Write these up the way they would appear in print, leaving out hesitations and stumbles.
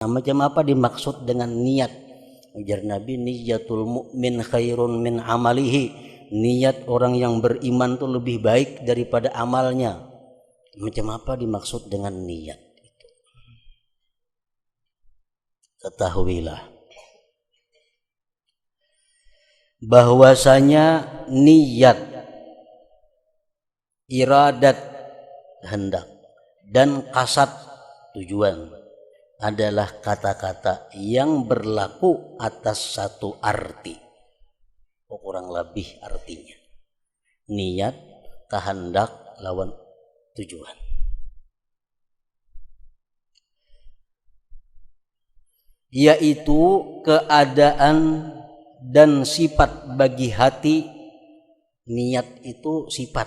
Nah, macam apa dimaksud dengan niat? Ujar Nabi, niyatul mu'min khairun min amalihi. Niat orang yang beriman itu lebih baik daripada amalnya. Macam apa dimaksud dengan niat itu? Ketahuilah bahwasanya niat, iradat, hendak, dan kasad, tujuan, adalah kata-kata yang berlaku atas satu arti. Kurang lebih artinya niat, kehendak, lawan tujuan. Yaitu keadaan dan sifat bagi hati. Niat itu sifat.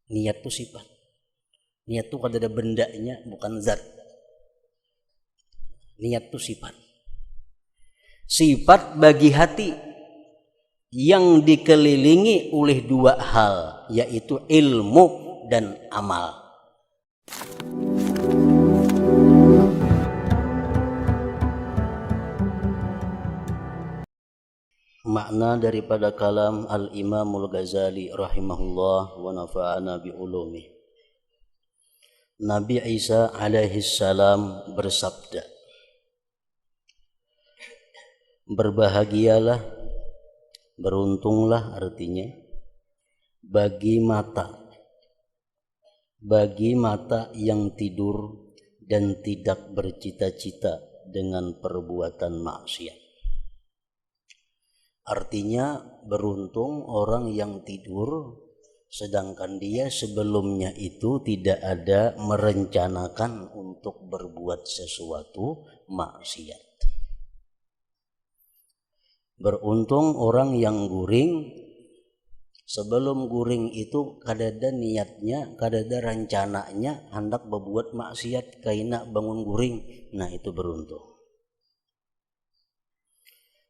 Niat itu sifat. Niat itu ada bendanya, bukan zat. Niat itu sifat. Sifat bagi hati yang dikelilingi oleh dua hal, yaitu ilmu dan amal. Makna daripada kalam Al-Imamul Ghazali rahimahullah wa nafa'ana bi ulumi. Nabi Isa alaihi salam bersabda, berbahagialah, beruntunglah artinya bagi mata yang tidur dan tidak bercita-cita dengan perbuatan maksiat. Artinya beruntung orang yang tidur sedangkan dia sebelumnya itu tidak ada merencanakan untuk berbuat sesuatu maksiat. Beruntung orang yang guring, sebelum guring itu kadada niatnya, kadada rencananya hendak berbuat maksiat kaina bangun guring. Nah, itu beruntung.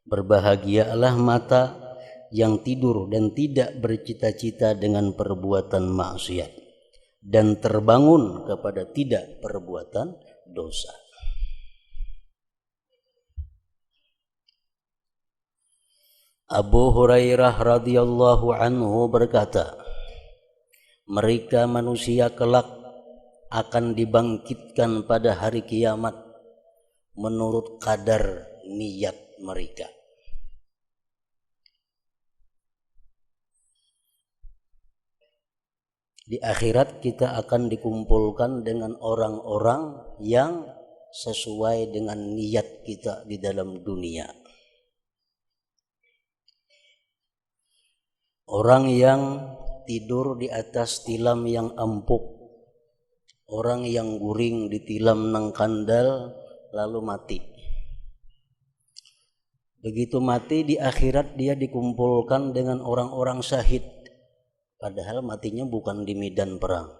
Berbahagialah mata yang tidur dan tidak bercita-cita dengan perbuatan maksiat dan terbangun kepada tidak perbuatan dosa. Abu Hurairah radhiyallahu anhu berkata, mereka manusia kelak akan dibangkitkan pada hari kiamat menurut kadar niat mereka. Di akhirat kita akan dikumpulkan dengan orang-orang yang sesuai dengan niat kita di dalam dunia. Orang yang tidur di atas tilam yang empuk, orang yang guring di tilam nang kandal lalu mati. Begitu mati di akhirat dia dikumpulkan dengan orang-orang syahid. Padahal matinya bukan di medan perang.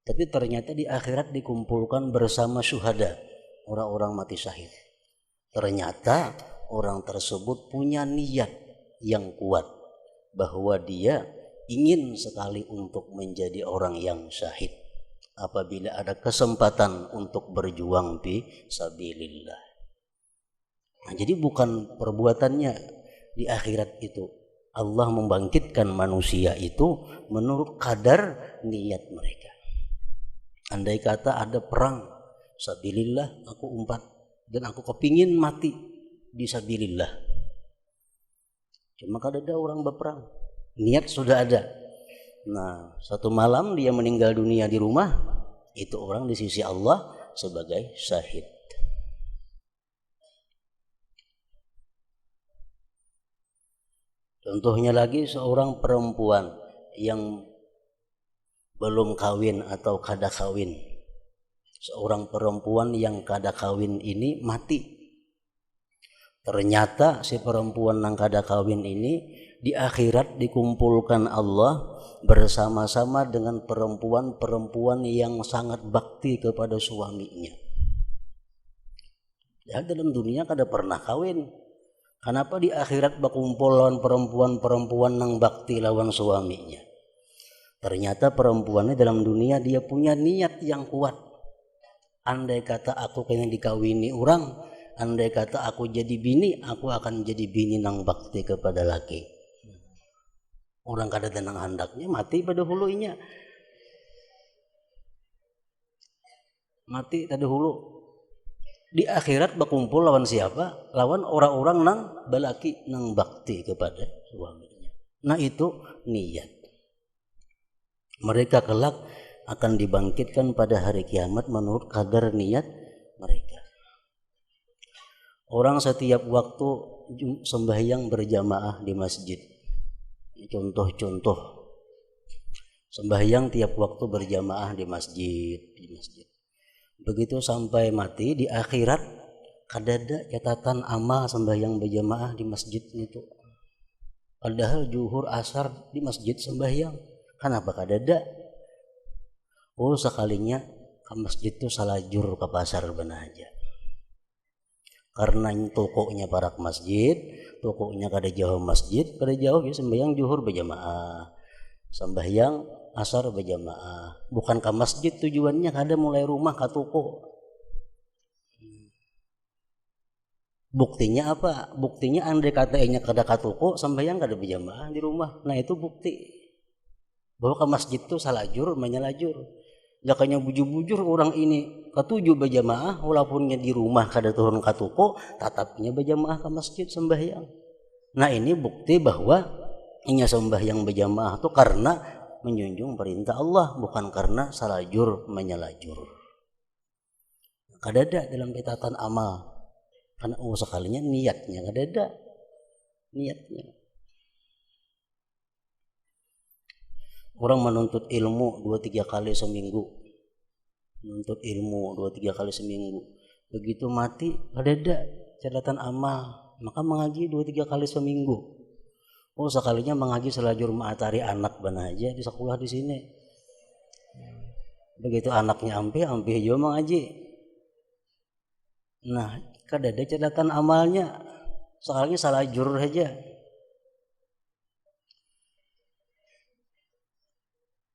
Tapi ternyata di akhirat dikumpulkan bersama syuhada, orang-orang mati syahid. Ternyata orang tersebut punya niat yang kuat bahwa dia ingin sekali untuk menjadi orang yang syahid apabila ada kesempatan untuk berjuang fi sabilillah. Nah, jadi bukan perbuatannya di akhirat itu. Allah membangkitkan manusia itu menurut kadar niat mereka. Andai kata ada perang sabilillah, aku umpat dan aku kepingin mati di sabilillah. Cuma kada ada orang berperang, niat sudah ada. Nah, satu malam dia meninggal dunia di rumah, itu orang di sisi Allah sebagai syahid. Contohnya lagi seorang perempuan yang belum kawin atau kada kawin. Seorang perempuan yang kada kawin ini mati. Ternyata si perempuan yang kada kawin ini di akhirat dikumpulkan Allah bersama-sama dengan perempuan-perempuan yang sangat bakti kepada suaminya. Ya, dalam dunia kada pernah kawin. Kenapa di akhirat berkumpul lawan perempuan-perempuan yang bakti lawan suaminya? Ternyata perempuannya dalam dunia dia punya niat yang kuat. andai kata aku kena dikawini orang, andai kata aku jadi bini, aku akan jadi bini nang bakti kepada laki. Orang kada tenang handaknya mati pada hulunya. Mati tadi hulu. Di akhirat berkumpul lawan siapa? Lawan orang-orang nang balaki nang bakti kepada suaminya. Nah itu niat. Mereka kelak akan dibangkitkan pada hari kiamat menurut kadar niat mereka. Orang setiap waktu sembahyang berjamaah di masjid. Contoh-contoh. Sembahyang tiap waktu berjamaah di masjid. Begitu sampai mati di akhirat kadada catatan amal sembahyang berjamaah di masjid itu. Padahal zuhur asar di masjid sembahyang. Kenapa kadada? Oh sekalinya ke masjid itu salajur ke pasar benar aja. Karena tokonya parak masjid, tokonya kada jauh masjid, kada jauh ya sembahyang zuhur berjamaah. Sembahyang asar berjamaah, bukan ke masjid tujuannya, kada mulai rumah ke toko. Buktinya apa? Buktinya andai katanya kada ke toko, sembahyang kada berjamaah di rumah. Nah itu bukti bahwa ke masjid itu salajur menyalajur. Jakanya bujur-bujur orang ini ketujuh berjamaah, walaupunnya di rumah kada turun ke toko, tatapnya berjamaah ke masjid sembahyang. Nah ini bukti bahwa inya sembahyang berjamaah itu karena menjunjung perintah Allah, bukan karena salajur menyalajur. Kadada dalam catatan amal. Karena sekalinya niatnya kadada. Niatnya. Orang menuntut ilmu 2-3 kali seminggu. Menuntut ilmu 2-3 kali seminggu. Begitu mati kadada catatan amal. Maka mengaji 2-3 kali seminggu. Oh sekalinya mengaji selajur ma'atari anak benar aja di sekolah di sini. Begitu anaknya ampe juga mengaji. Nah kadada catatan amalnya, sekalinya selajur saja.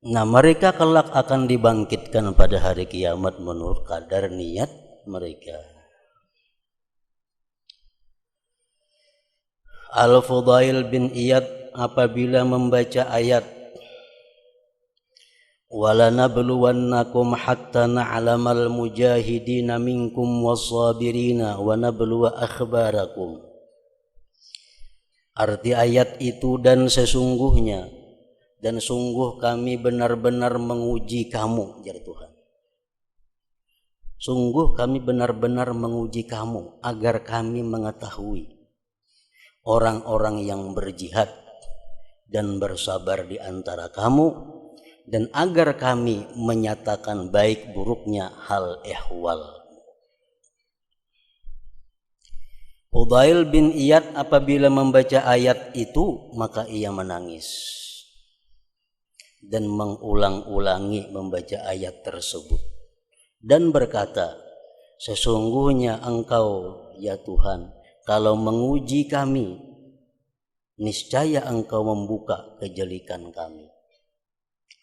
Nah mereka kelak akan dibangkitkan pada hari kiamat menurut kadar niat mereka. Al-Fudail bin Iyad apabila membaca ayat walanabluwannakum hatta na'lamal mujahidina minkum was-sabirina wa nabluwa akhbarakum. Arti ayat itu dan sesungguhnya dan sungguh kami benar-benar menguji kamu, jar Tuhan. Sungguh kami benar-benar menguji kamu agar kami mengetahui orang-orang yang berjihad dan bersabar di antara kamu, dan agar kami menyatakan baik buruknya hal ehwal. Fudail bin Iyad apabila membaca ayat itu maka ia menangis dan mengulang-ulangi membaca ayat tersebut dan berkata, sesungguhnya Engkau ya Tuhan kalau menguji kami, niscaya Engkau membuka kejelikan kami.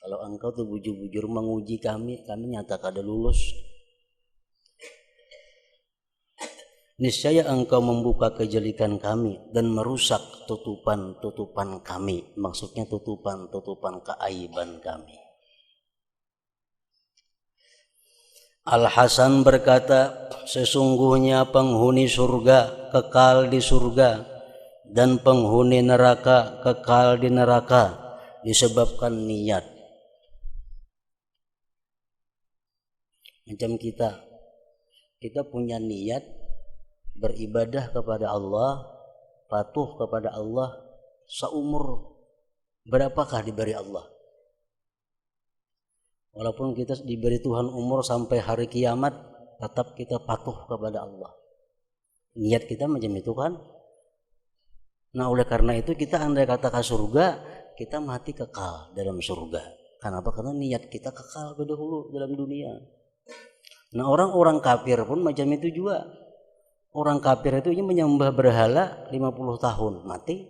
Kalau Engkau tuh bujur-bujur menguji kami nyata kada lulus. Niscaya Engkau membuka kejelikan kami dan merusak tutupan-tutupan kami. Maksudnya tutupan-tutupan keaiban kami. Al-Hasan berkata, sesungguhnya penghuni surga kekal di surga dan penghuni neraka kekal di neraka disebabkan niat. Macam kita punya niat beribadah kepada Allah, patuh kepada Allah seumur berapakah diberi Allah? Walaupun kita diberi Tuhan umur sampai hari kiamat, tetap kita patuh kepada Allah. Niat kita macam itu kan. Nah oleh karena itu kita andai kata ke surga, kita mati kekal dalam surga. Kenapa? Karena niat kita kekal dahulu dalam dunia. Nah orang-orang kafir pun macam itu juga. Orang kafir itu menyembah berhala 50 tahun, mati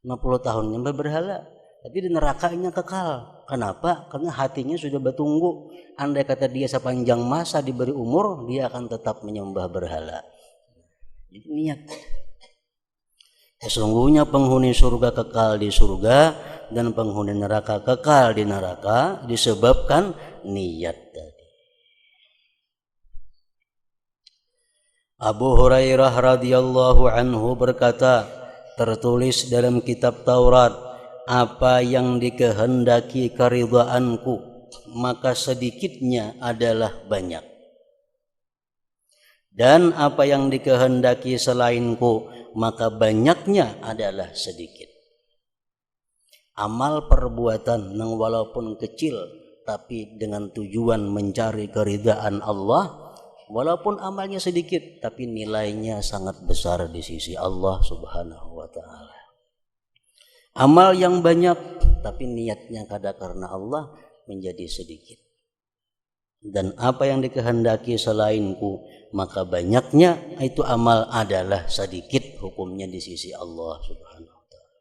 50 tahun nyembah berhala. tapi di nerakanya kekal. Kenapa? Karena hatinya sudah bertunggu. Andai kata dia sepanjang masa diberi umur, dia akan tetap menyembah berhala. Jadi niat. Sesungguhnya penghuni surga kekal di surga dan penghuni neraka kekal di neraka disebabkan niat tadi. Abu Hurairah radhiyallahu anhu berkata, tertulis dalam kitab Taurat, apa yang dikehendaki keridhaanku, maka sedikitnya adalah banyak. Dan apa yang dikehendaki selainku, maka banyaknya adalah sedikit. Amal perbuatan yang walaupun kecil, tapi dengan tujuan mencari keridhaan Allah, walaupun amalnya sedikit, tapi nilainya sangat besar di sisi Allah Subhanahu wa ta'ala. Amal yang banyak, tapi niatnya karena Allah, menjadi sedikit. Dan apa yang dikehendaki selainku, maka banyaknya itu amal adalah sedikit hukumnya di sisi Allah Subhanahu wa ta'ala.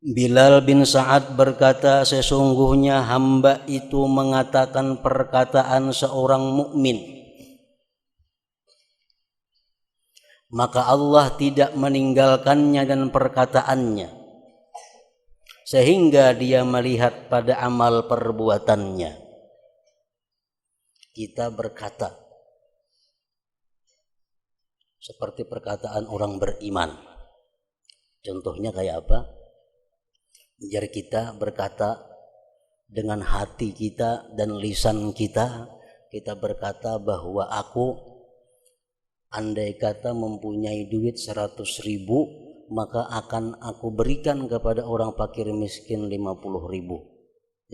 Bilal bin Sa'ad berkata, sesungguhnya hamba itu mengatakan perkataan seorang mukmin, maka Allah tidak meninggalkannya dan perkataannya, sehingga dia melihat pada amal perbuatannya. Kita berkata seperti perkataan orang beriman. Contohnya kayak apa? Biar kita berkata dengan hati kita dan lisan kita, kita berkata bahwa aku andai kata mempunyai duit 100.000, maka akan aku berikan kepada orang fakir miskin 50.000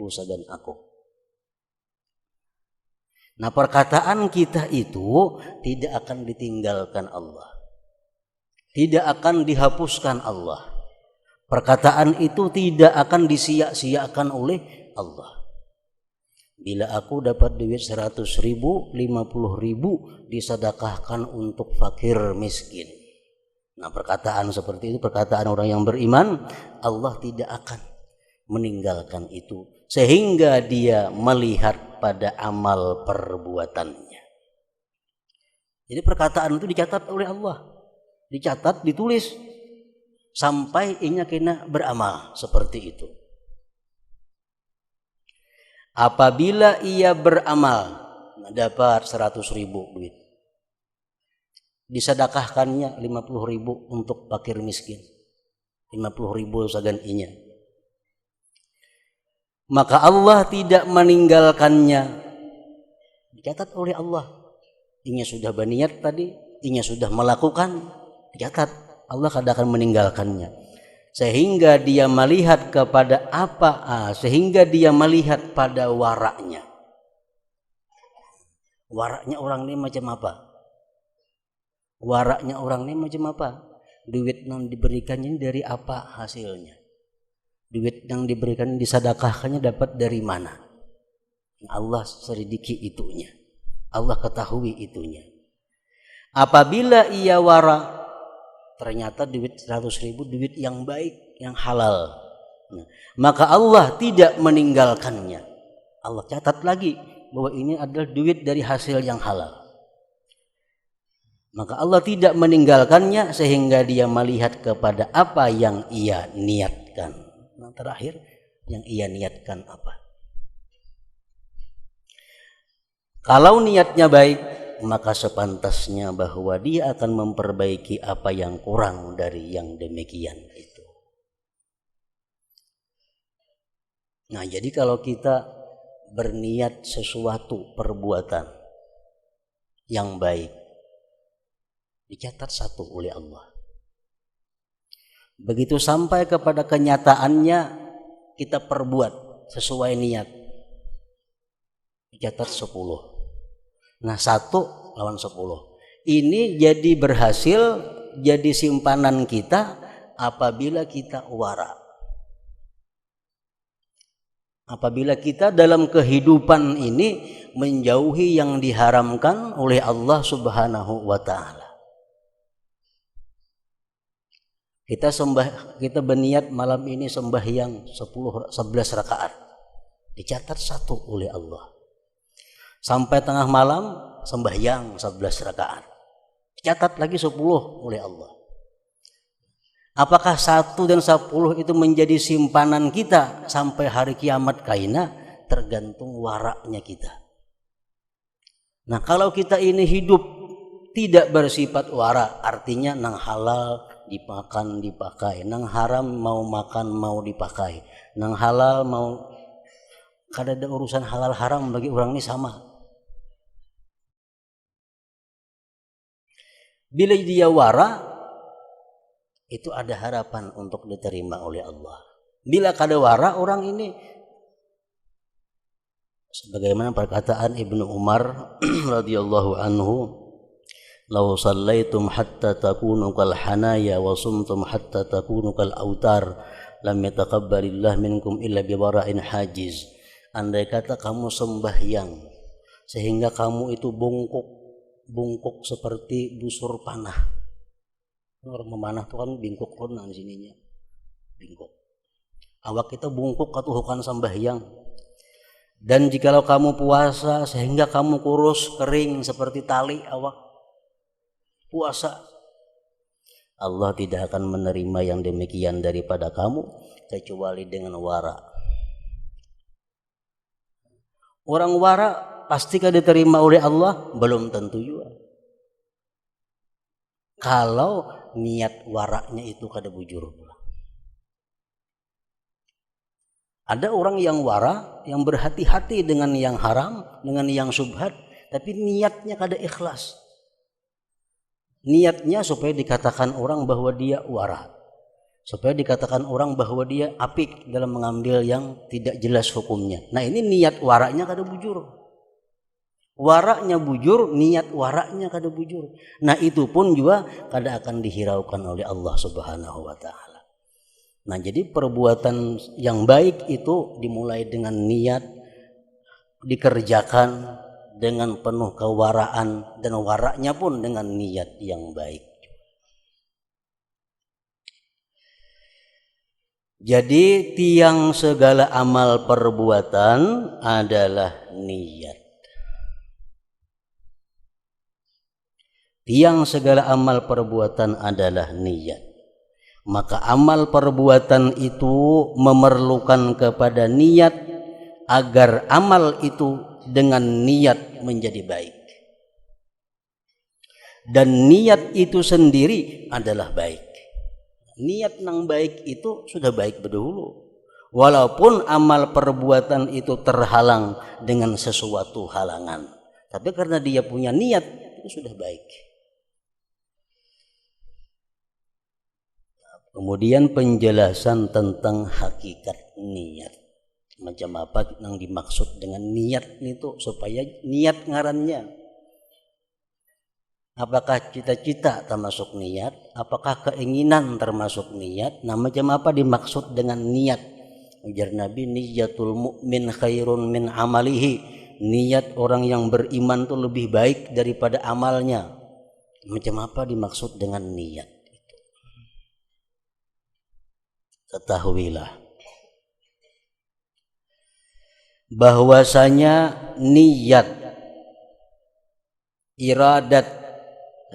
sadan aku. Nah, perkataan kita itu tidak akan ditinggalkan Allah, tidak akan dihapuskan Allah. Perkataan itu tidak akan disia-siakan oleh Allah. Bila aku dapat duit 100.000, 50.000 disedekahkan untuk fakir miskin. Nah, perkataan seperti itu, perkataan orang yang beriman, Allah tidak akan meninggalkan itu sehingga dia melihat pada amal perbuatannya. Jadi perkataan itu dicatat oleh Allah, dicatat, ditulis sampai inya kena beramal seperti itu. Apabila ia beramal dapat 100.000 duit, disedekahkannya 50.000 untuk fakir miskin, 50.000 sagan inya, maka Allah tidak meninggalkannya. Dicatat oleh Allah. Inya sudah berniat tadi, inya sudah melakukan, dicatat. Allah tidak akan meninggalkannya. Sehingga dia melihat kepada sehingga dia melihat pada waraknya. Waraknya orang ini macam apa? Waraknya orang ini macam apa? Duit yang diberikannya dari apa hasilnya? Duit yang diberikan disedekahkannya dapat dari mana? Allah selidiki itunya. Allah ketahui itunya. Apabila ia wara, ternyata duit 100.000 duit yang baik, yang halal, maka Allah tidak meninggalkannya. Allah catat lagi bahwa ini adalah duit dari hasil yang halal. Maka Allah tidak meninggalkannya sehingga dia melihat kepada apa yang ia niatkan. Nah, terakhir yang ia niatkan apa? Kalau niatnya baik, maka sepantasnya bahwa dia akan memperbaiki apa yang kurang dari yang demikian itu. Nah, jadi kalau kita berniat sesuatu perbuatan yang baik, dicatat satu oleh Allah. Begitu sampai kepada kenyataannya, kita perbuat sesuai niat, dicatat 10. Nah, 1 lawan 10. Ini jadi berhasil, jadi simpanan kita apabila kita wara. Apabila kita dalam kehidupan ini menjauhi yang diharamkan oleh Allah Subhanahu wa ta'ala. Kita berniat malam ini sembahyang 11 rakaat. Dicatat 1 oleh Allah. Sampai tengah malam sembahyang 11 rakaat. Dicatat lagi 10 oleh Allah. Apakah 1 dan 10 itu menjadi simpanan kita sampai hari kiamat kaina? Tergantung waraknya kita. Nah, kalau kita ini hidup tidak bersifat wara, artinya nang halal dimakan dipakai, nang haram mau makan mau dipakai, nang halal mau, kada ada urusan halal haram bagi orang ini sama. Bila dia wara, itu ada harapan untuk diterima oleh Allah. Bila kada wara, orang ini sebagaimana perkataan Ibnu Umar radhiyallahu anhu, "Law sallaitum hatta takunu kal hanaya wa sumtum hatta takunu kal autar, lam yataqabbalillah minkum illa bi wara'in hajiz." Andai kata kamu sembahyang sehingga kamu itu bungkuk seperti busur panah. Orang memanah tuh kan bingkuk ronan sininya. Bingkuk. Awak kita bungkuk katuhukan sembahyang. Dan jikalau kamu puasa sehingga kamu kurus kering seperti tali awak puasa, Allah tidak akan menerima yang demikian daripada kamu kecuali dengan wara. Orang wara pastikah diterima oleh Allah? Belum tentu juga. Kalau niat waraknya itu kada bujur pula. Ada orang yang wara, yang berhati-hati dengan yang haram, dengan yang syubhat, tapi niatnya kada ikhlas. Niatnya supaya dikatakan orang bahwa dia wara, supaya dikatakan orang bahwa dia apik dalam mengambil yang tidak jelas hukumnya. Nah, ini niat waraknya kada bujur. Waraknya bujur, niat waraknya kada bujur. Nah, itu pun juga kada akan dihiraukan oleh Allah Subhanahu wa taala. Nah, jadi perbuatan yang baik itu dimulai dengan niat, dikerjakan dengan penuh kewaraan, dan waraknya pun dengan niat yang baik. Jadi tiang segala amal perbuatan adalah niat. Tiang segala amal perbuatan adalah niat. Maka amal perbuatan itu memerlukan kepada niat agar amal itu dengan niat menjadi baik. Dan niat itu sendiri adalah baik. Niat yang baik itu sudah baik berdahulu. Walaupun amal perbuatan itu terhalang dengan sesuatu halangan, tapi karena dia punya niat itu sudah baik. Kemudian penjelasan tentang hakikat niat. Macam apa yang dimaksud dengan niat itu, supaya niat ngarannya. Apakah cita-cita termasuk niat? Apakah keinginan termasuk niat? Nah, macam apa dimaksud dengan niat? Ujar Nabi, niyatul mu'min khairun min amalihi. Niat orang yang beriman itu lebih baik daripada amalnya. Macam apa dimaksud dengan niat? Ketahuilah bahwasanya niat, iradat,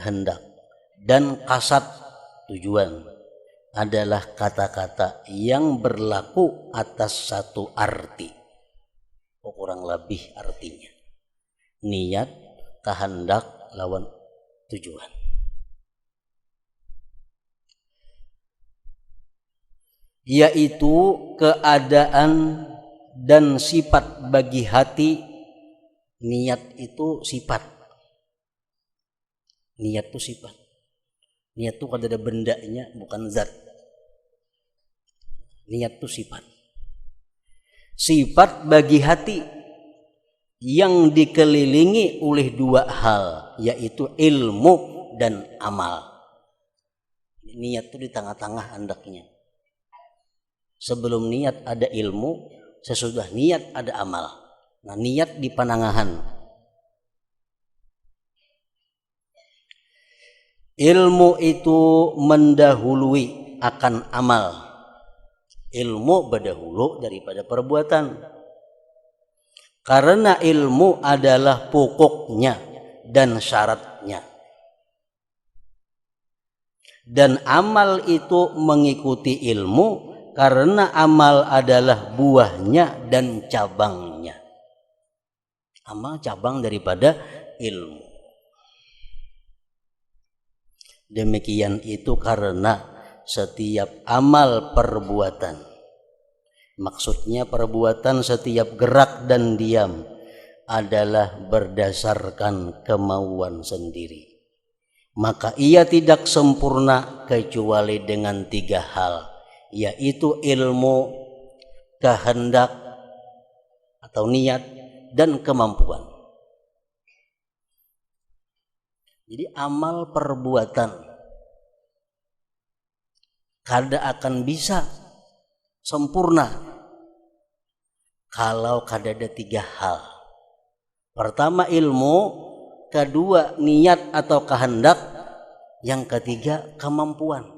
hendak, dan kasat, tujuan, adalah kata-kata yang berlaku atas satu arti. Kurang lebih artinya niat, kehendak lawan tujuan. Yaitu keadaan dan sifat bagi hati. Niat itu sifat. Niat itu sifat. Niat itu kada ada bendanya, bukan zat. Niat itu sifat. Sifat bagi hati yang dikelilingi oleh dua hal, yaitu ilmu dan amal. Niat itu di tengah-tengah hendaknya. Sebelum niat ada ilmu, sesudah niat ada amal. Nah, niat di panangahan. Ilmu itu mendahului akan amal. Ilmu berdahulu daripada perbuatan. Karena ilmu adalah pokoknya dan syaratnya. Dan amal itu mengikuti ilmu karena amal adalah buahnya dan cabangnya. Amal cabang daripada ilmu. Demikian itu karena setiap amal perbuatan, maksudnya perbuatan setiap gerak dan diam adalah berdasarkan kemauan sendiri. Maka ia tidak sempurna kecuali dengan 3 hal, yaitu ilmu, kehendak atau niat, dan kemampuan. Jadi amal perbuatan kada akan bisa sempurna kalau kada ada 3 hal. Pertama ilmu, kedua niat atau kehendak, yang ketiga kemampuan.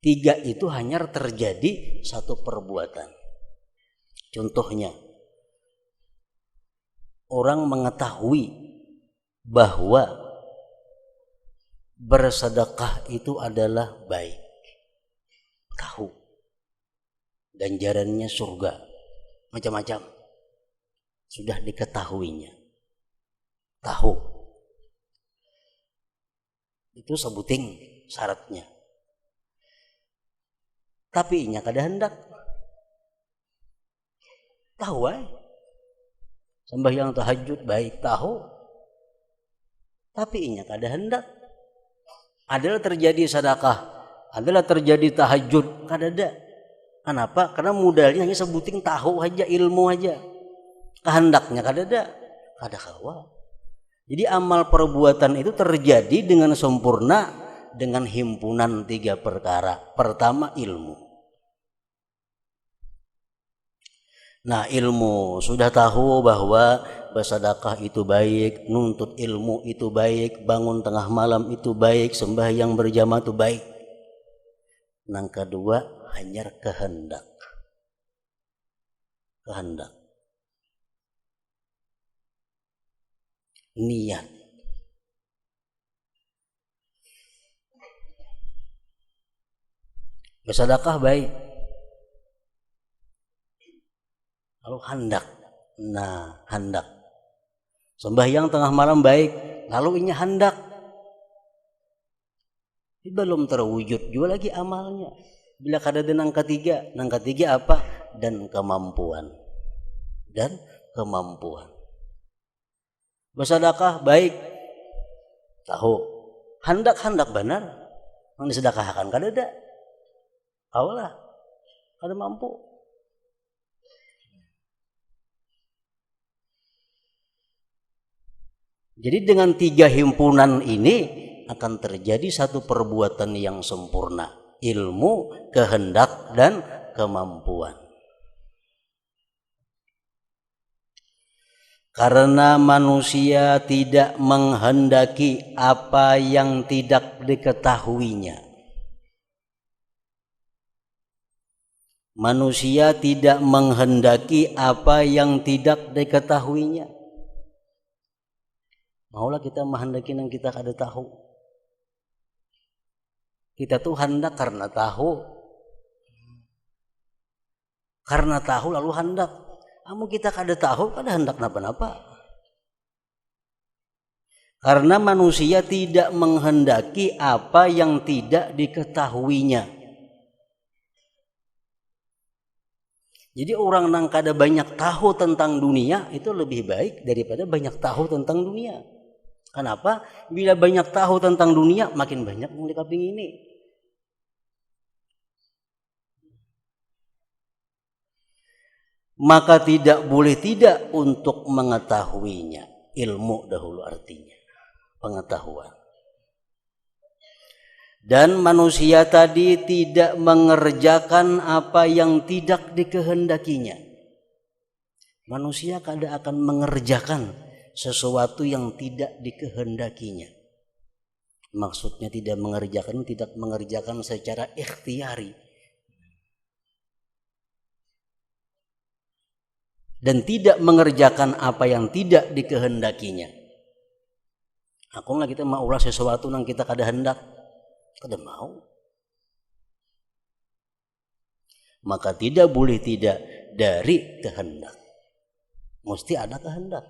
3 itu hanya terjadi satu perbuatan. Contohnya, orang mengetahui bahwa bersedekah itu adalah baik, tahu, ganjarannya surga, macam-macam, sudah diketahuinya, tahu, itu sebuting syaratnya. Tapi inya kada hendak, tahu sembahyang tahajud baik, tahu, tapi inya kada hendak. Adalah terjadi sedekah, adalah terjadi tahajud, kada ada. Kenapa? Karena modalnya hanya sebuting tahu aja, ilmu aja. Kehendaknya kada ada, kada kawa. Jadi amal perbuatan itu terjadi dengan sempurna dengan himpunan 3 perkara. Pertama ilmu. Nah, ilmu sudah tahu bahwa bersedekah itu baik, nuntut ilmu itu baik, bangun tengah malam itu baik, sembahyang berjamaah itu baik. Yang kedua hanya kehendak. Kehendak. Niat. Bersedekah baik. Lalu hendak. Nah, hendak. Sembahyang tengah malam baik, lalu ini hendak. Ini belum terwujud juga lagi amalnya. Bila kada ada yang ketiga apa? Dan kemampuan. Dan kemampuan. Bersedekah baik, tahu. Hendak benar, yang disedekahkan kada ada. Awalah, kada mampu. Jadi dengan 3 himpunan ini akan terjadi satu perbuatan yang sempurna. Ilmu, kehendak, dan kemampuan. Karena manusia tidak menghendaki apa yang tidak diketahuinya. Manusia tidak menghendaki apa yang tidak diketahuinya. Maulah kita menghendaki yang kita kada tahu. Kita tuh hendak karena tahu. Karena tahu lalu hendak. Kamu kita kada tahu, kada hendak napa-napa. Karena manusia tidak menghendaki apa yang tidak diketahuinya. Jadi orang yang kada banyak tahu tentang dunia itu lebih baik daripada banyak tahu tentang dunia. Kenapa? Bila banyak tahu tentang dunia, makin banyak yang dikepingini. Maka tidak boleh tidak untuk mengetahuinya. Ilmu dahulu artinya. Pengetahuan. Dan manusia tadi tidak mengerjakan apa yang tidak dikehendakinya. Manusia kada akan mengerjakan sesuatu yang tidak dikehendakinya. Maksudnya tidak mengerjakan secara ikhtiari. Dan tidak mengerjakan apa yang tidak dikehendakinya. Aku nggak kita mau ulah sesuatu yang kita kada hendak, kada mau. Maka tidak boleh tidak dari kehendak. Mesti ada kehendak.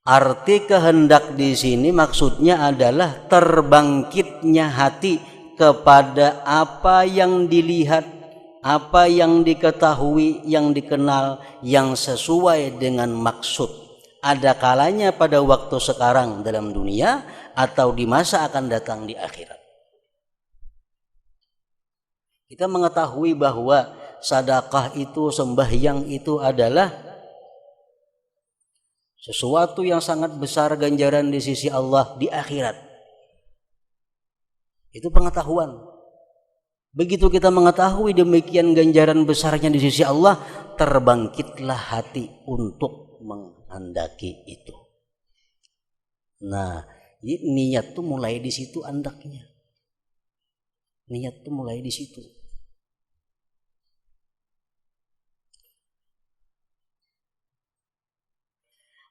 Arti kehendak di sini maksudnya adalah terbangkitnya hati kepada apa yang dilihat, apa yang diketahui, yang dikenal, yang sesuai dengan maksud. Ada kalanya pada waktu sekarang dalam dunia atau di masa akan datang di akhirat. Kita mengetahui bahwa sedekah itu, sembahyang itu adalah sesuatu yang sangat besar ganjaran di sisi Allah di akhirat. Itu pengetahuan. Begitu kita mengetahui demikian ganjaran besarnya di sisi Allah, terbangkitlah hati untuk menghendaki itu. Nah, niat tuh mulai di situ andaknya. Niat tuh mulai di situ.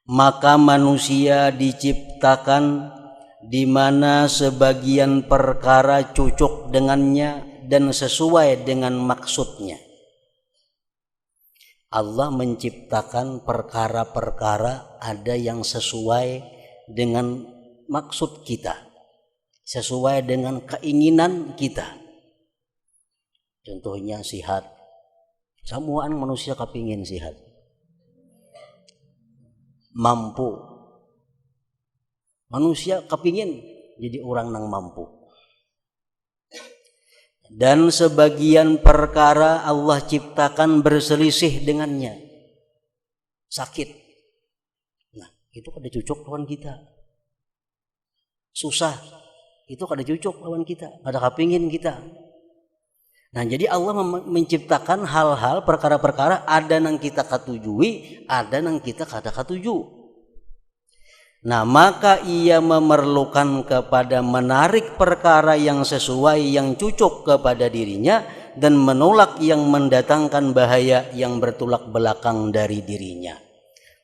Maka manusia diciptakan di mana sebagian perkara cocok dengannya dan sesuai dengan maksudnya. Allah menciptakan perkara-perkara ada yang sesuai dengan maksud kita, sesuai dengan keinginan kita. Contohnya sihat. Semua manusia kepingin sihat. Mampu. Manusia kepingin jadi orang yang mampu. Dan sebagian perkara Allah ciptakan berselisih dengannya. Sakit. Nah, itu kada cocok lawan kita. Susah. Itu kada cocok lawan kita. Kada kepingin kita. Nah, jadi Allah menciptakan hal-hal, perkara-perkara ada yang kita katujui, ada yang kita kada katuju. Nah, maka ia memerlukan kepada menarik perkara yang sesuai, yang cocok kepada dirinya, dan menolak yang mendatangkan bahaya yang bertolak belakang dari dirinya.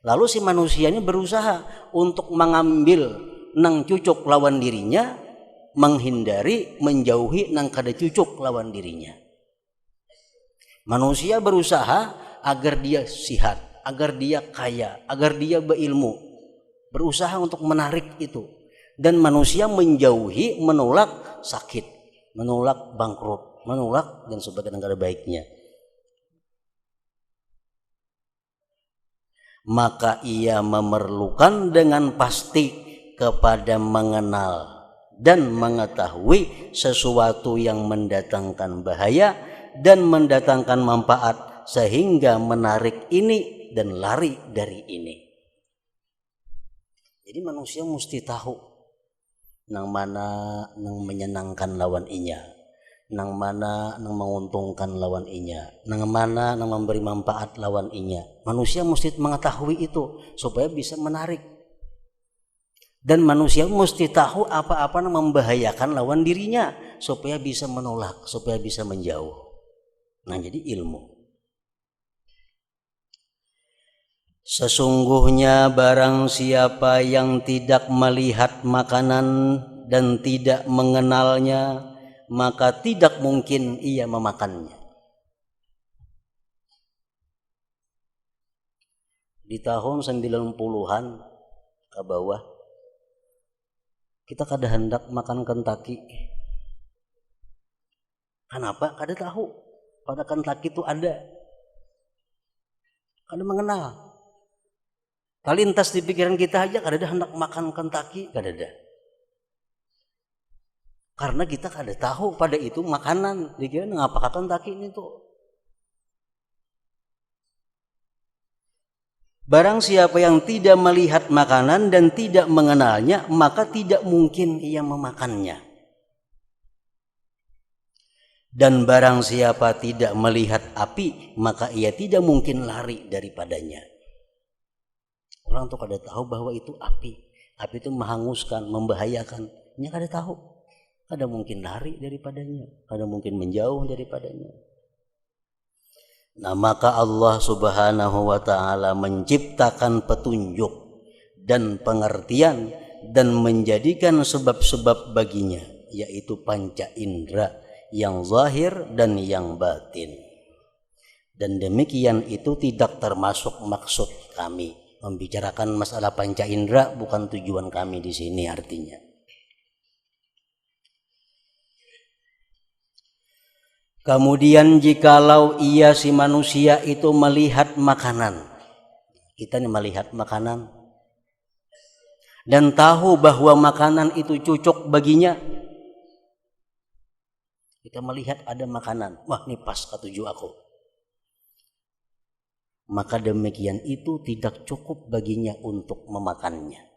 Lalu si manusia ini berusaha untuk mengambil nang cocok lawan dirinya, menghindari, menjauhi nang kada cocok lawan dirinya. Manusia berusaha agar dia sihat, agar dia kaya, agar dia berilmu. Berusaha untuk menarik itu. Dan manusia menjauhi, menolak sakit, menolak bangkrut, menolak dan sebagainya kada baiknya. Maka ia memerlukan dengan pasti kepada mengenal dan mengetahui sesuatu yang mendatangkan bahaya dan mendatangkan manfaat sehingga menarik ini dan lari dari ini. Jadi manusia mesti tahu nang mana nang menyenangkan lawan inya, nang mana nang menguntungkan lawan inya, nang mana nang memberi manfaat lawan inya. Manusia mesti mengetahui itu supaya bisa menarik. Dan manusia mesti tahu apa-apa yang membahayakan lawan dirinya supaya bisa menolak, supaya bisa menjauh. Nah, jadi ilmu. Sesungguhnya barang siapa yang tidak melihat makanan dan tidak mengenalnya, maka tidak mungkin ia memakannya. Di tahun 90-an ke bawah, kita kada hendak makan Kentucky. Kenapa? Kada tahu. Pada Kentucky itu ada. Kada mengenal. Terlintas di pikiran kita aja kada ada hendak makan Kentucky, kada ada. Karena kita kada tahu pada itu makanan. Dikira ngapakah Kentucky ini tuh. Barang siapa yang tidak melihat makanan dan tidak mengenalnya, maka tidak mungkin ia memakannya. Dan barang siapa tidak melihat api, maka ia tidak mungkin lari daripadanya. Orang tuh kada tahu bahwa itu api. Api itu menghanguskan, membahayakan. Nya kada tahu. Kada mungkin lari daripadanya, kada mungkin menjauh daripadanya. Nah, maka Allah Subhanahu wa taala menciptakan petunjuk dan pengertian dan menjadikan sebab-sebab baginya, yaitu panca indera yang zahir dan yang batin. Dan demikian itu tidak termasuk maksud kami. Membicarakan masalah panca indera bukan tujuan kami di sini artinya. Kemudian jikalau ia si manusia itu melihat makanan, kita nih melihat makanan dan tahu bahwa makanan itu cocok baginya. Kita melihat ada makanan, wah ini pas ketujuh aku. Maka demikian itu tidak cukup baginya untuk memakannya.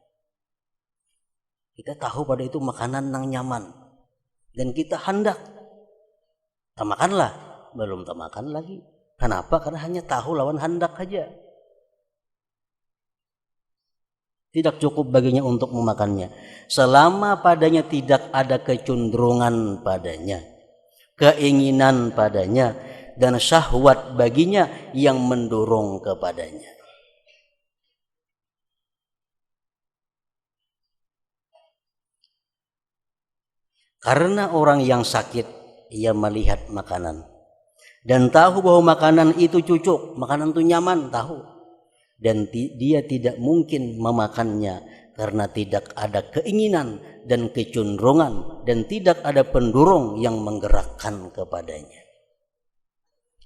Kita tahu pada itu makanan yang nyaman dan kita hendak tamakanlah, belum tamakan lagi. Kenapa? Karena hanya tahu lawan hendak saja. Tidak cukup baginya untuk memakannya. Selama padanya tidak ada kecenderungan padanya, keinginan padanya, dan syahwat baginya yang mendorong kepadanya. Karena orang yang sakit, ia melihat makanan dan tahu bahwa makanan itu cocok, makanan itu nyaman, tahu, dan dia tidak mungkin memakannya karena tidak ada keinginan dan kecenderungan dan tidak ada pendorong yang menggerakkan kepadanya.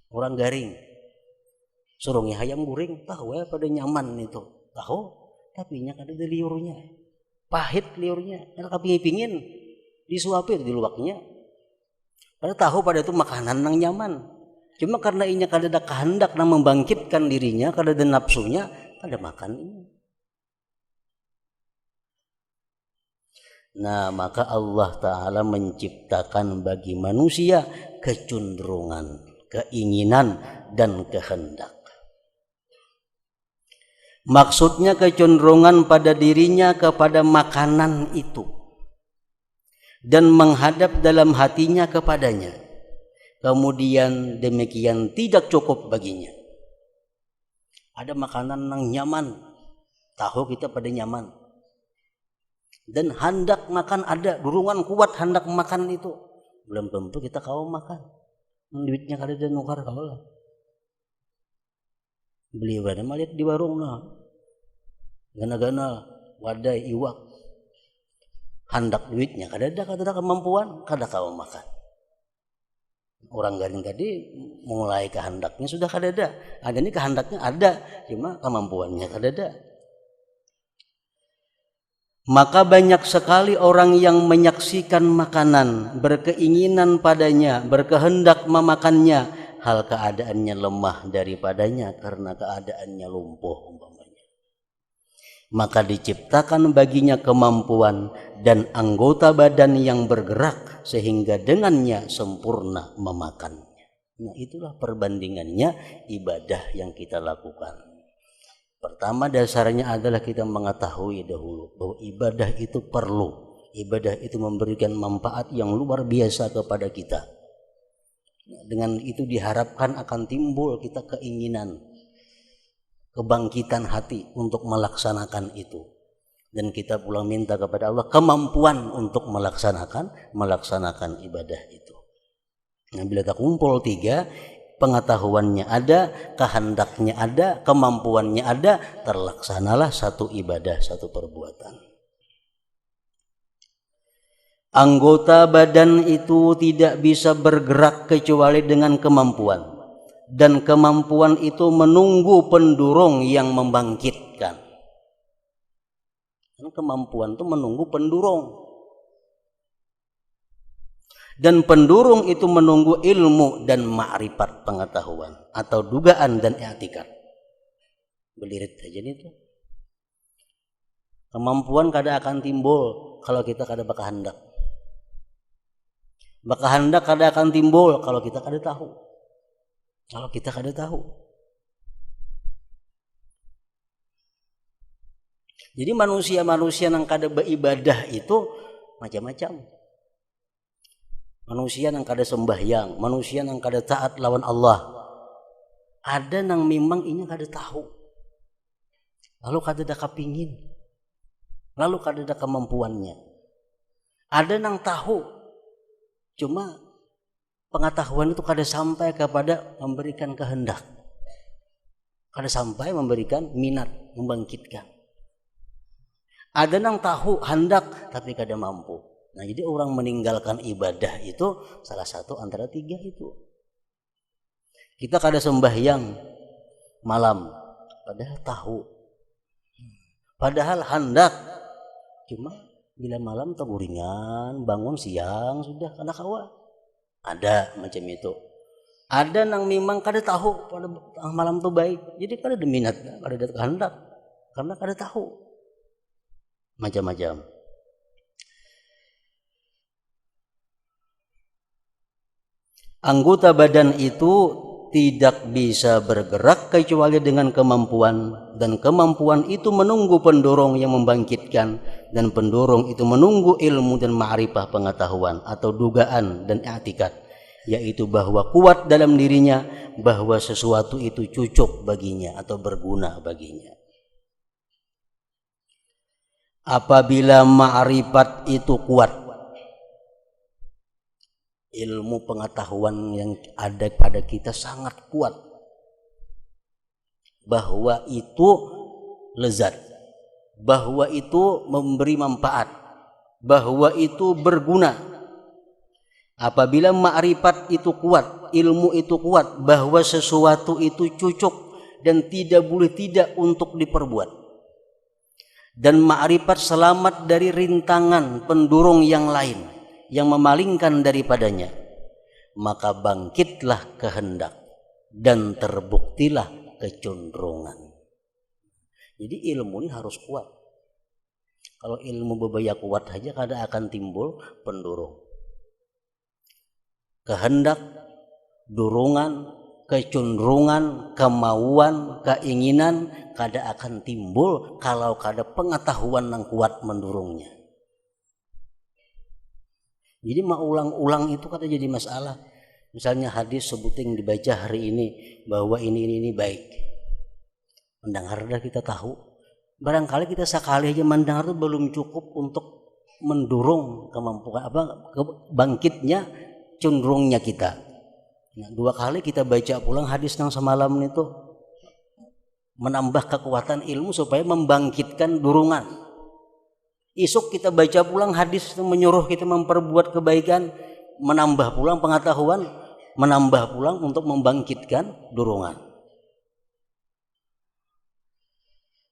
Orang garing surungnya ayam goreng, tahu ya pada nyaman itu, tahu, tapi nya kada ada liurnya, pahit liurnya, karena kepingin disuapin di luaknya. Karena tahu pada itu makanan yang nyaman. Cuma karena inya kada ada kehendak yang membangkitkan dirinya, kada ada nafsunya, kada makan ini. Nah, maka Allah Ta'ala menciptakan bagi manusia kecenderungan, keinginan, dan kehendak. Maksudnya kecenderungan pada dirinya kepada makanan itu dan menghadap dalam hatinya kepadanya. Kemudian demikian tidak cukup baginya. Ada makanan yang nyaman, tahu kita pada nyaman, dan hendak makan ada, dorongan kuat hendak makan itu, belum tentu kita kau makan. Duitnya kada ada nukar kau lah. Beli berada melihat di warung lah, gana-gana wadai iwak, hendak duitnya kada ada kemampuan, kada kau makan. Orang garing tadi mulai kehendaknya sudah kada ada. Ada ini kehendaknya ada, cuma kemampuannya kada ada. Maka banyak sekali orang yang menyaksikan makanan, berkeinginan padanya, berkehendak memakannya, hal keadaannya lemah daripadanya karena keadaannya lumpuh umpamanya. Maka diciptakan baginya kemampuan dan anggota badan yang bergerak sehingga dengannya sempurna memakannya. Nah, itulah perbandingannya ibadah yang kita lakukan. Pertama dasarnya adalah kita mengetahui dahulu bahwa ibadah itu perlu. Ibadah itu memberikan manfaat yang luar biasa kepada kita. Dengan itu diharapkan akan timbul kita keinginan, kebangkitan hati untuk melaksanakan itu. Dan kita pulang minta kepada Allah kemampuan untuk melaksanakan ibadah itu. Nah, bila kita kumpul tiga, pengetahuannya ada, kehendaknya ada, kemampuannya ada, terlaksanalah satu ibadah, satu perbuatan. Anggota badan itu tidak bisa bergerak kecuali dengan kemampuan. Dan kemampuan itu menunggu pendorong yang membangkitkan. Kemampuan itu menunggu pendorong. Dan pendorong itu menunggu ilmu dan ma'rifat, pengetahuan atau dugaan dan i'tikad. Belirit aja itu. Kemampuan kada akan timbul kalau kita kada berkehendak. Berkehendak kada akan timbul kalau kita kada tahu. Kalau kita kada tahu. Jadi manusia-manusia yang kada beribadah itu macam-macam. Manusia yang kada sembahyang, manusia yang kada taat lawan Allah. Ada yang memang ini kada tahu. Lalu kada ada kepingin. Lalu kada ada kemampuannya. Ada yang tahu. Cuma pengetahuan itu kada sampai kepada memberikan kehendak. Kada sampai memberikan minat, membangkitkan. Ada yang tahu hendak tapi kada mampu. Nah, jadi orang meninggalkan ibadah itu salah satu antara tiga itu. Kita kada sembahyang malam, padahal tahu. Padahal hendak. Cuma bila malam teguringan, bangun siang sudah kada kawa. Ada macam itu. Ada yang memang kada tahu pada malam tu baik. Jadi kada ada minat, kada ada kehendak karena kada tahu. Macam-macam. Anggota badan itu tidak bisa bergerak kecuali dengan kemampuan, dan kemampuan itu menunggu pendorong yang membangkitkan, dan pendorong itu menunggu ilmu dan ma'rifah pengetahuan atau dugaan dan i'tikad, yaitu bahwa kuat dalam dirinya bahwa sesuatu itu cocok baginya atau berguna baginya. Apabila ma'rifat itu kuat, ilmu pengetahuan yang ada pada kita sangat kuat bahwa itu lezat, bahwa itu memberi manfaat, bahwa itu berguna. Apabila ma'rifat itu kuat, ilmu itu kuat bahwa sesuatu itu cocok dan tidak boleh tidak untuk diperbuat, dan ma'rifat selamat dari rintangan pendorong yang lain yang memalingkan daripadanya, maka bangkitlah kehendak dan terbuktilah kecenderungan. Jadi ilmu ini harus kuat. Kalau ilmu bebaya kuat saja kada akan timbul pendorong. Kehendak, dorongan, kecenderungan, kemauan, keinginan kada akan timbul kalau kada pengetahuan yang kuat mendorongnya. Jadi mau ulang-ulang itu kata jadi masalah. Misalnya hadis sebuting dibaca hari ini bahwa ini baik. Mendengar dah kita tahu. Barangkali kita sekali aja mendengar itu belum cukup untuk mendorong kemampuan bangkitnya cenderungnya kita. Nah, 2 kali kita baca pulang hadis yang semalam itu menambah kekuatan ilmu supaya membangkitkan dorongan. Esok kita baca pulang hadis yang menyuruh kita memperbuat kebaikan, menambah pulang pengetahuan, menambah pulang untuk membangkitkan dorongan.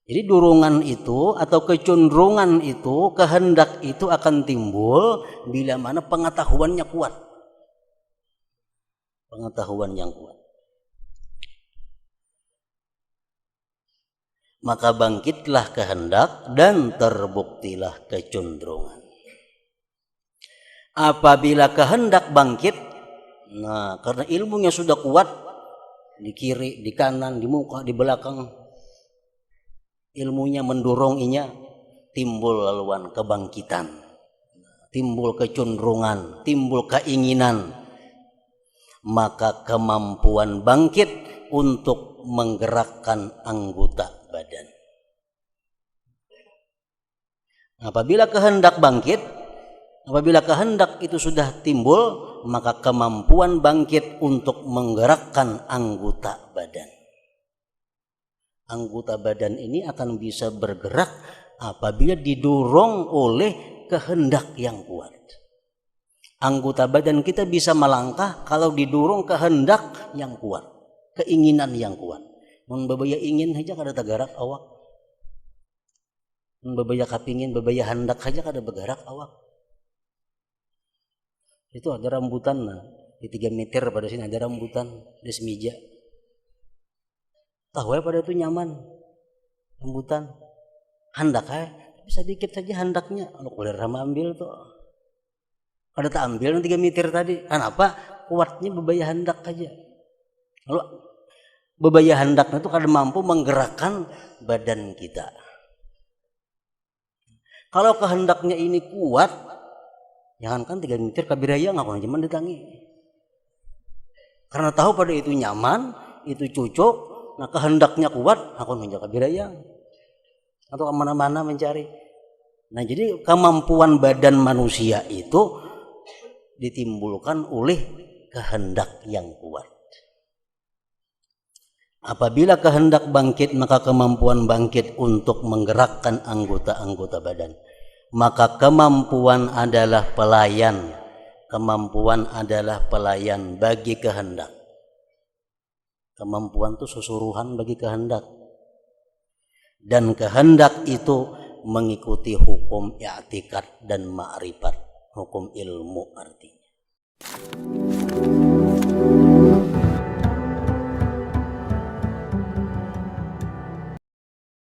Jadi dorongan itu atau kecenderungan itu, kehendak itu akan timbul bila mana pengetahuannya kuat. Pengetahuan yang kuat. Maka bangkitlah kehendak dan terbuktilah kecenderungan. Apabila kehendak bangkit, nah karena ilmunya sudah kuat, di kiri, di kanan, di muka, di belakang, ilmunya mendorongnya, timbul laluan kebangkitan, timbul kecenderungan, timbul keinginan, maka kemampuan bangkit untuk menggerakkan anggota badan. Apabila kehendak bangkit, apabila kehendak itu sudah timbul, maka kemampuan bangkit untuk menggerakkan anggota badan. Anggota badan ini akan bisa bergerak apabila didorong oleh kehendak yang kuat. Anggota badan kita bisa melangkah kalau didorong kehendak yang kuat, keinginan yang kuat. Mun babaya ingin saja kada tergerak awak. Mun babaya kapingin, babaya hendak saja kada bergerak awak. Itu ada rambutan nah, di 3 meter pada sini ada rambutan di semeja. Tahu ya pada itu nyaman rambutan. Hendak bisa dikit saja hendaknya. Kalau kuliah sama ambil tuh. Kada tak ambil 3 meter tadi. Kenapa? Kuatnya babaya hendak saja. Kalau babaya hendaknya itu kada mampu menggerakkan badan kita. Kalau kehendaknya ini kuat, jangankan 3 meter kabiraya ngaku cuman ditangi. Karena tahu pada itu nyaman, itu cocok, nah kehendaknya kuat, aku menjaga kabiraya atau kemana-mana mencari. Nah jadi kemampuan badan manusia itu ditimbulkan oleh kehendak yang kuat. Apabila kehendak bangkit, maka kemampuan bangkit untuk menggerakkan anggota-anggota badan. Maka kemampuan adalah pelayan. Kemampuan adalah pelayan bagi kehendak. Kemampuan itu susuruhan bagi kehendak. Dan kehendak itu mengikuti hukum i'tikad dan ma'rifat. Hukum ilmu artinya.